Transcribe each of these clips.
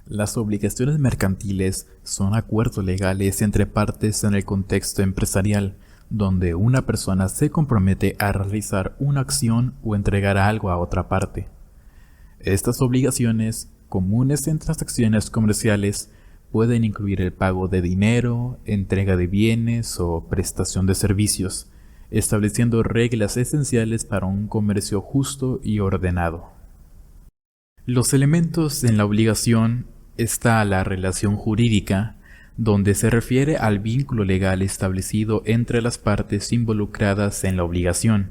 Las obligaciones mercantiles son acuerdos legales entre partes en el contexto empresarial, donde una persona se compromete a realizar una acción o entregar algo a otra parte. Estas obligaciones, comunes en transacciones comerciales, pueden incluir el pago de dinero, entrega de bienes o prestación de servicios, estableciendo reglas esenciales para un comercio justo y ordenado. Los elementos en la obligación está la relación jurídica, donde se refiere al vínculo legal establecido entre las partes involucradas en la obligación.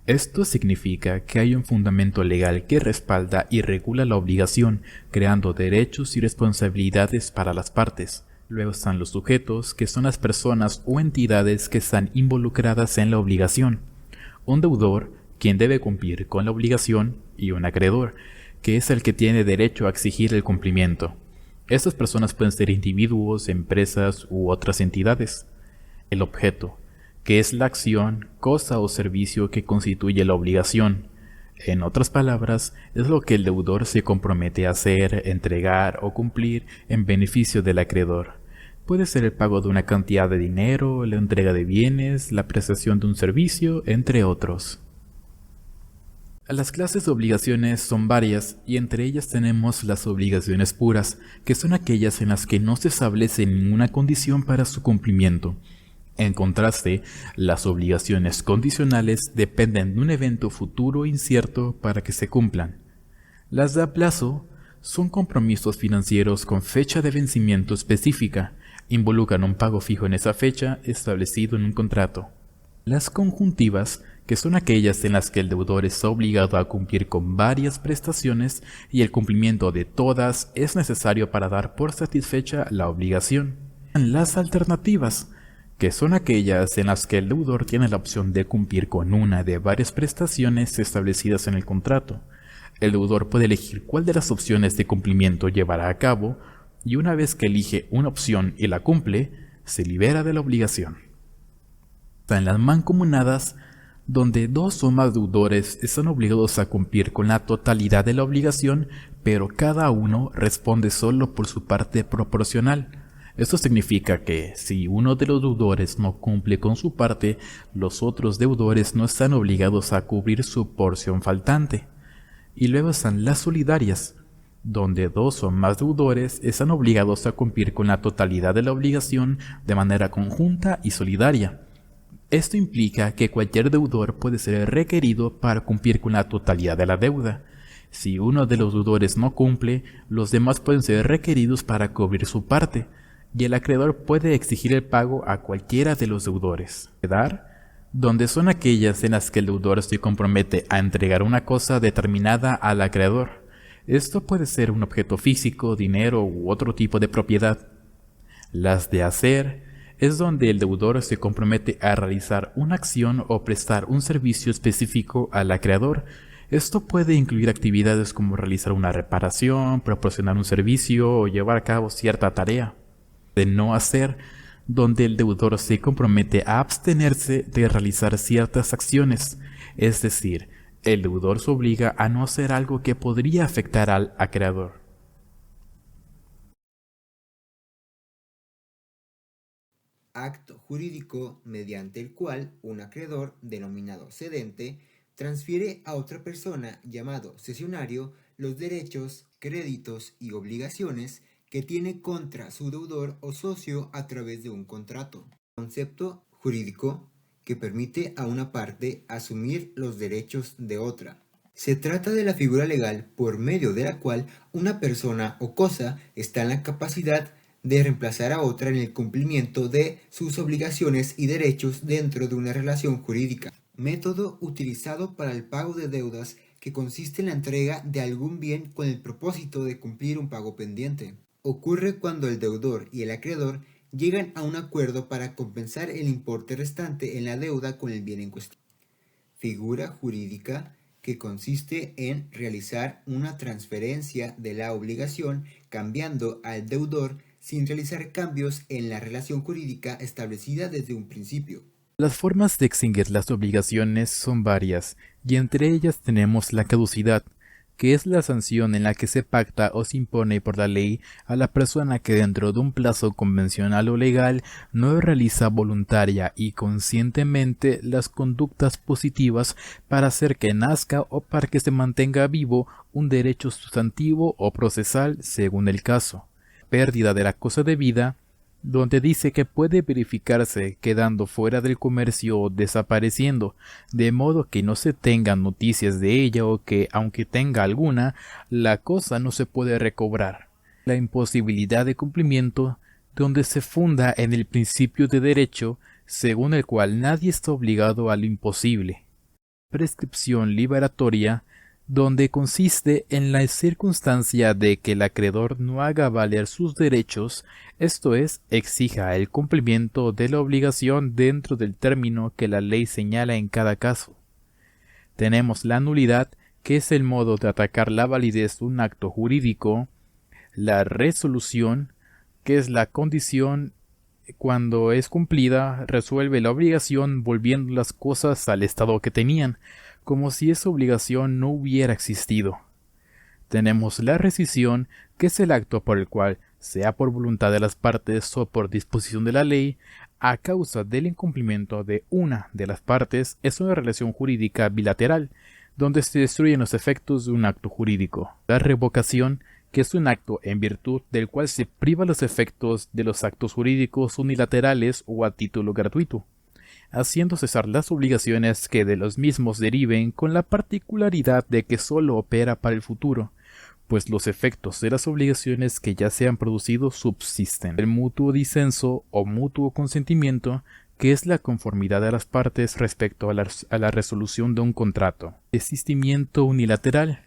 Esto significa que hay un fundamento legal que respalda y regula la obligación, creando derechos y responsabilidades para las partes. Luego están los sujetos, que son las personas o entidades que están involucradas en la obligación. Un deudor, quien debe cumplir con la obligación, y un acreedor, que es el que tiene derecho a exigir el cumplimiento. Estas personas pueden ser individuos, empresas u otras entidades. El objeto, que es la acción, cosa o servicio que constituye la obligación. En otras palabras, es lo que el deudor se compromete a hacer, entregar o cumplir en beneficio del acreedor. Puede ser el pago de una cantidad de dinero, la entrega de bienes, la prestación de un servicio, entre otros. Las clases de obligaciones son varias y entre ellas tenemos las obligaciones puras, que son aquellas en las que no se establece ninguna condición para su cumplimiento. En contraste, las obligaciones condicionales dependen de un evento futuro incierto para que se cumplan. Las de a plazo son compromisos financieros con fecha de vencimiento específica, involucran un pago fijo en esa fecha establecido en un contrato. Las conjuntivas, que son aquellas en las que el deudor está obligado a cumplir con varias prestaciones y el cumplimiento de todas es necesario para dar por satisfecha la obligación. Las alternativas, que son aquellas en las que el deudor tiene la opción de cumplir con una de varias prestaciones establecidas en el contrato. El deudor puede elegir cuál de las opciones de cumplimiento llevará a cabo y una vez que elige una opción y la cumple, se libera de la obligación. En las mancomunadas, donde dos o más deudores están obligados a cumplir con la totalidad de la obligación, pero cada uno responde solo por su parte proporcional. Esto significa que si uno de los deudores no cumple con su parte, los otros deudores no están obligados a cubrir su porción faltante. Y luego están las solidarias, donde dos o más deudores están obligados a cumplir con la totalidad de la obligación de manera conjunta y solidaria. Esto implica que cualquier deudor puede ser requerido para cumplir con la totalidad de la deuda. Si uno de los deudores no cumple, los demás pueden ser requeridos para cubrir su parte, y el acreedor puede exigir el pago a cualquiera de los deudores. Donde son aquellas en las que el deudor se compromete a entregar una cosa determinada al acreedor. Esto puede ser un objeto físico, dinero u otro tipo de propiedad. Las de hacer es donde el deudor se compromete a realizar una acción o prestar un servicio específico al acreedor. Esto puede incluir actividades como realizar una reparación, proporcionar un servicio o llevar a cabo cierta tarea. De no hacer, donde el deudor se compromete a abstenerse de realizar ciertas acciones, es decir, el deudor se obliga a no hacer algo que podría afectar al acreedor. Acto jurídico mediante el cual un acreedor, denominado cedente, transfiere a otra persona, llamado cesionario, los derechos, créditos y obligaciones que tiene contra su deudor o socio a través de un contrato. Concepto jurídico que permite a una parte asumir los derechos de otra. Se trata de la figura legal por medio de la cual una persona o cosa está en la capacidad de reemplazar a otra en el cumplimiento de sus obligaciones y derechos dentro de una relación jurídica. Método utilizado para el pago de deudas que consiste en la entrega de algún bien con el propósito de cumplir un pago pendiente. Ocurre cuando el deudor y el acreedor llegan a un acuerdo para compensar el importe restante en la deuda con el bien en cuestión. Figura jurídica que consiste en realizar una transferencia de la obligación cambiando al deudor sin realizar cambios en la relación jurídica establecida desde un principio. Las formas de extinguir las obligaciones son varias, y entre ellas tenemos la caducidad, que es la sanción en la que se pacta o se impone por la ley a la persona que dentro de un plazo convencional o legal no realiza voluntaria y conscientemente las conductas positivas para hacer que nazca o para que se mantenga vivo un derecho sustantivo o procesal según el caso. Pérdida de la cosa de vida, donde dice que puede verificarse quedando fuera del comercio o desapareciendo, de modo que no se tengan noticias de ella o que, aunque tenga alguna, la cosa no se puede recobrar. La imposibilidad de cumplimiento, donde se funda en el principio de derecho, según el cual nadie está obligado a lo imposible. Prescripción liberatoria, donde consiste en la circunstancia de que el acreedor no haga valer sus derechos, esto es, exija el cumplimiento de la obligación dentro del término que la ley señala en cada caso. Tenemos la nulidad, que es el modo de atacar la validez de un acto jurídico, la resolución, que es la condición cuando es cumplida, resuelve la obligación volviendo las cosas al estado que tenían, como si esa obligación no hubiera existido. Tenemos la rescisión, que es el acto por el cual, sea por voluntad de las partes o por disposición de la ley, a causa del incumplimiento de una de las partes, es una relación jurídica bilateral, donde se destruyen los efectos de un acto jurídico. La revocación, que es un acto en virtud del cual se priva los efectos de los actos jurídicos unilaterales o a título gratuito, haciendo cesar las obligaciones que de los mismos deriven, con la particularidad de que sólo opera para el futuro, pues los efectos de las obligaciones que ya se han producido subsisten. El mutuo disenso o mutuo consentimiento, que es la conformidad de las partes respecto a la resolución de un contrato. Desistimiento unilateral,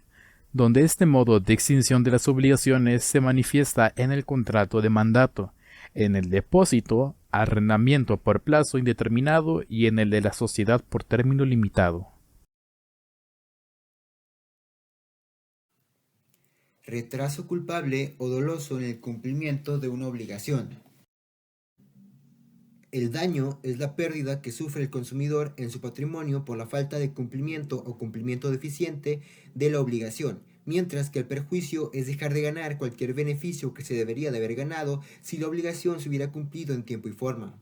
donde este modo de extinción de las obligaciones se manifiesta en el contrato de mandato, en el depósito, arrendamiento por plazo indeterminado y en el de la sociedad por término limitado. Retraso culpable o doloso en el cumplimiento de una obligación. El daño es la pérdida que sufre el consumidor en su patrimonio por la falta de cumplimiento o cumplimiento deficiente de la obligación, mientras que el perjuicio es dejar de ganar cualquier beneficio que se debería de haber ganado si la obligación se hubiera cumplido en tiempo y forma.